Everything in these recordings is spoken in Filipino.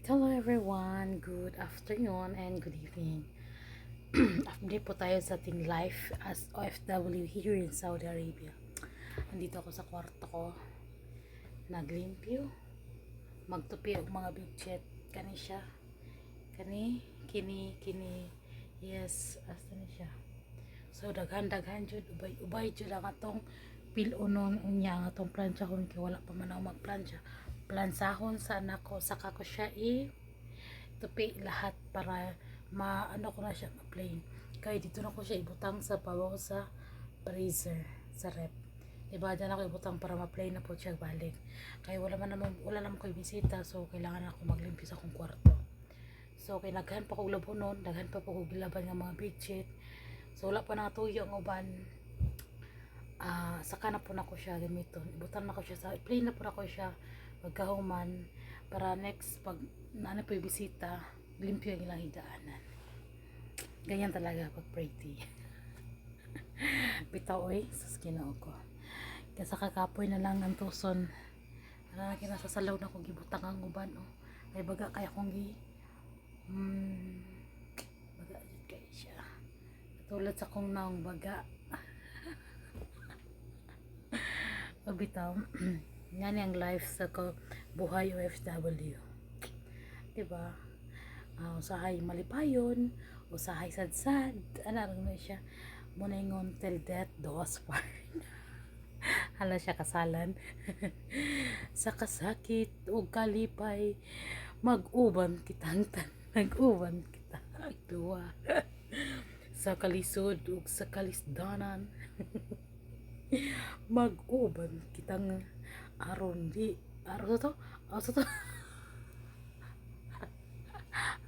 Hello everyone, good afternoon and good evening. Update po tayo sa ating life as OFW here in Saudi Arabia. Nandito ako sa kwarto ko, naglimpyo, magtupi ang mga budget. Kani siya, kini, yes, asa na siya. So daghan jud, ubay jud ang atong pilunon unya ang atong plancha kung wala pa man ako magplancha. Plansahon sa anak ko, saka ko siya tupi lahat para maano ko na siya ma-plain. Kaya dito na ko siya ibutang sa pabaw sa freezer, sa rep. Diba, dyan ako ibutang para ma-plain na po siya balik. Kaya wala naman ko bisita, so kailangan ako maglimpis akong kwarto. So kay naghan pa kog labonon, daghan pa kog gilaban nga mga bedsheet. So wala pa natuyo ang uban. Saka na po na ko siya gamiton. Ibutang na ko siya sa plain na po na ko siya pagkahuman para next pag naano po yung bisita, limpyo yung ilang higdaanan. Ganyan talaga pag pretty. Bitaw oy, sus Ginoo ko. Kaya kakapoy na lang ang tuson. Ano na kinasasalaw na kong gibutang ang uban Ay baga kaya kong baga yun kayo siya. Tulad sa kong naong baga. Bitaw. Yan yung life sa buhay OFW. Diba? Usahay malipayon, usahay sadsad. Ano na siya? Muna yung till death do us part. Hala siya kasalan. Sa kasakit o kalipay, mag-uban kitang nag-uban kita duwa. Sa kalisod o sa kalisdanan. Mag-uban kitang aron to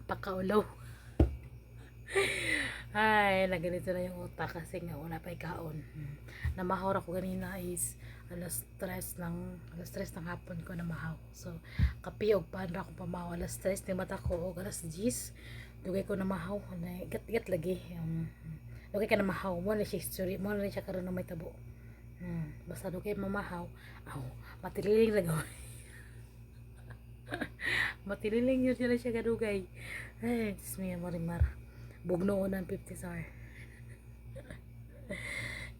pakaulaw. Ay, naganito na yung utak kasi nga wala pa ikaon. Namahaw ako ganina is alas 3 ng hapon ko namahaw. So kape og pan ra ko pamahaw alas 3 ni mata ko og alas 10 dugay ko namahaw na gat lagi dugay ka namahaw mo na siya history mo na siya karon na may tabo. Basta dugay mamahaw matililing na gawin. Matililing yun sila siya gadugay. Ay, Diyos mo yan marimar. Bugnoon ng 50 sar.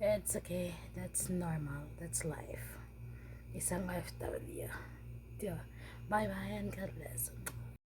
It's okay. That's normal. That's life. Isang OFW. Bye bye and God bless.